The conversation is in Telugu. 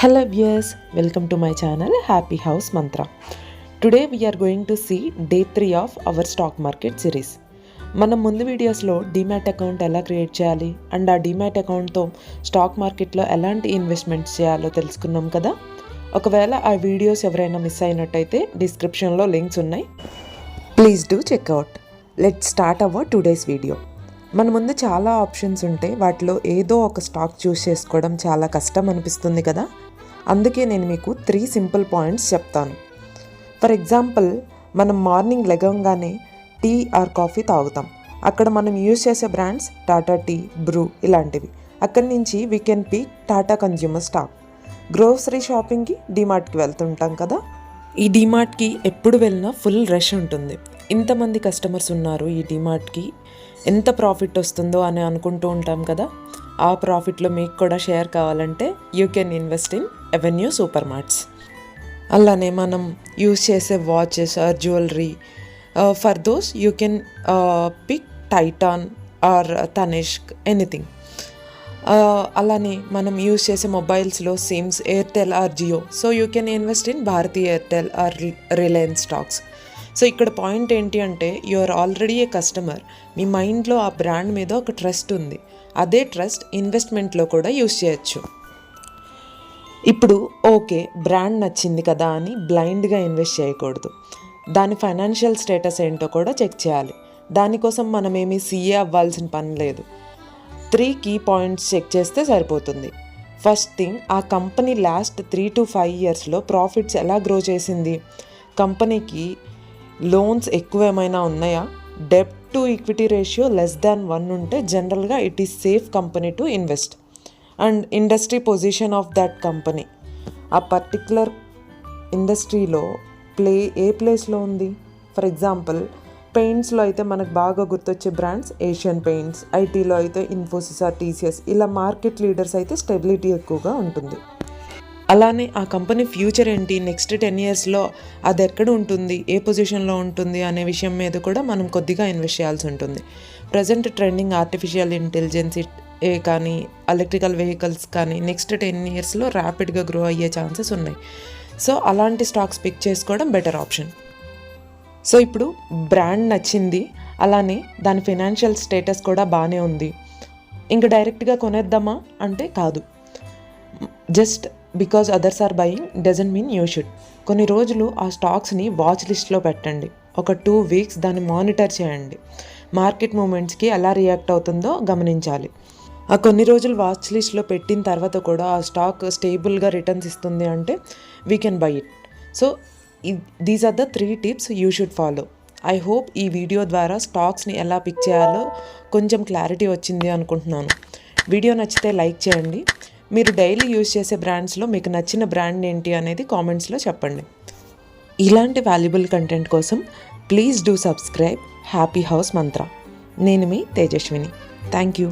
Hello viewers, welcome to my channel Happy House Mantra. Today we are going to see day 3 of our stock market series. మనం ముందు వీడియోస్లో డీమ్యాట్ అకౌంట్ ఎలా క్రియేట్ చేయాలి అండ్ ఆ డీమ్యాట్ అకౌంట్తో స్టాక్ మార్కెట్లో ఎలాంటి ఇన్వెస్ట్మెంట్స్ చేయాలో తెలుసుకున్నాం కదా. ఒకవేళ ఆ వీడియోస్ ఎవరైనా మిస్ అయినట్టయితే డిస్క్రిప్షన్లో లింక్స్ ఉన్నాయి, please do checkout. Let's start our today's video. మన ముందు చాలా ఆప్షన్స్ ఉంటే వాటిలో ఏదో ఒక స్టాక్ చూస్ చేసుకోవడం చాలా కష్టం అనిపిస్తుంది కదా. అందుకే నేను మీకు 3 సింపుల్ పాయింట్స్ చెప్తాను. ఫర్ ఎగ్జాంపుల్, మనం మార్నింగ్ లెగంగానే టీ ఆర్ కాఫీ తాగుతాం. అక్కడ మనం యూజ్ చేసే బ్రాండ్స్ టాటా టీ, బ్రూ ఇలాంటివి. అక్కడి నుంచి we can pick Tata consumer stock. Grocery షాపింగ్కి డీమార్ట్కి వెళ్తుంటాం కదా. ఈ డీమార్ట్కి ఎప్పుడు వెళ్ళినా ఫుల్ రష్ ఉంటుంది. ఇంతమంది కస్టమర్స్ ఉన్నారు ఈ డీమార్ట్కి, ఎంత ప్రాఫిట్ వస్తుందో అని అనుకుంటూ ఉంటాం కదా. ఆ ప్రాఫిట్లో మీకు కూడా షేర్ కావాలంటే you can invest in Avenue Super Marts. అలానే మనం యూజ్ చేసే watches or jewellery, for those you can pick Titan or Tanishq, anything. అలానే మనం యూజ్ చేసే మొబైల్స్లో sims Airtel or Jio, so you can invest in Bharti Airtel or Reliance stocks. So ఇక్కడ పాయింట్ ఏంటి అంటే, you are already a customer. మీ మైండ్లో ఆ బ్రాండ్ మీద ఒక ట్రస్ట్ ఉంది. అదే ట్రస్ట్ ఇన్వెస్ట్మెంట్లో కూడా యూజ్ చేయొచ్చు. ఇప్పుడు ఓకే, బ్రాండ్ నచ్చింది కదా అని బ్లైండ్గా ఇన్వెస్ట్ చేయకూడదు. దాని ఫైనాన్షియల్ స్టేటస్ ఏంటో కూడా చెక్ చేయాలి. దానికోసం మనం ఏమీ సీఏ అవ్వాల్సిన పని లేదు. 3 కీ పాయింట్స్ చెక్ చేస్తే సరిపోతుంది. ఫస్ట్ థింగ్, ఆ కంపెనీ లాస్ట్ 3 to 5 ఇయర్స్లో ప్రాఫిట్స్ ఎలా గ్రో చేసింది, కంపెనీకి లోన్స్ ఎక్కువ ఏమైనా ఉన్నాయా, డెబ్ట్ to equity ratio less than 1 ఉంటే జనరల్గా it is safe company to invest. And industry position of that company, ఆ పర్టిక్యులర్ ఇండస్ట్రీలో ఏ ప్లేస్లో ఉంది. ఫర్ ఎగ్జాంపుల్, పెయింట్స్లో అయితే మనకు బాగా గుర్తొచ్చే బ్రాండ్స్ ఏషియన్ పెయింట్స్, ఐటీలో అయితే ఇన్ఫోసిస్ ఆర్ టీసీఎస్, ఇలా మార్కెట్ లీడర్స్ అయితే స్టెబిలిటీ ఎక్కువగా ఉంటుంది. అలానే ఆ కంపెనీ ఫ్యూచర్ ఏంటి, నెక్స్ట్ 10 ఇయర్స్లో అది ఎక్కడ ఉంటుంది, ఏ పొజిషన్లో ఉంటుంది అనే విషయం మీద కూడా మనం కొద్దిగా ఇన్వెస్ట్ చేయాల్సి ఉంటుంది. ప్రజెంట్ ట్రెండింగ్ ఆర్టిఫిషియల్ ఇంటెలిజెన్స్ కానీ ఎలక్ట్రికల్ వెహికల్స్ కానీ నెక్స్ట్ 10 ఇయర్స్లో ర్యాపిడ్గా గ్రో అయ్యే ఛాన్సెస్ ఉన్నాయి. సో అలాంటి స్టాక్స్ పిక్ చేసుకోవడం బెటర్ ఆప్షన్. సో ఇప్పుడు బ్రాండ్ నచ్చింది, అలానే దాని ఫైనాన్షియల్ స్టేటస్ కూడా బాగానే ఉంది, ఇంకా డైరెక్ట్గా కొనేద్దామా అంటే కాదు. Just because others are buying doesn't mean you should. కొన్ని రోజులు ఆ స్టాక్స్ని వాచ్ లిస్ట్లో పెట్టండి. ఒక 2 వీక్స్ దాన్ని మానిటర్ చేయండి. మార్కెట్ మూమెంట్స్కి ఎలా రియాక్ట్ అవుతుందో గమనించాలి. ఆ కొన్ని రోజులు వాచ్ లిస్ట్లో పెట్టిన తర్వాత కూడా ఆ స్టాక్ స్టేబుల్గా రిటర్న్స్ ఇస్తుంది అంటే we can buy it. So these are the 3 tips you should follow. I hope ఈ వీడియో ద్వారా స్టాక్స్ని ఎలా పిక్ చేయాలో కొంచెం క్లారిటీ వచ్చింది అనుకుంటున్నాను. వీడియో నచ్చితే లైక్ చేయండి. మీరు డైలీ యూజ్ చేసే బ్రాండ్స్లో మీకు నచ్చిన బ్రాండ్ ఏంటి అనేది కామెంట్స్లో చెప్పండి. ఇలాంటి వాల్యుబుల్ కంటెంట్ కోసం please do subscribe happy house మంత్ర. నేను మీ తేజస్విని. Thank you.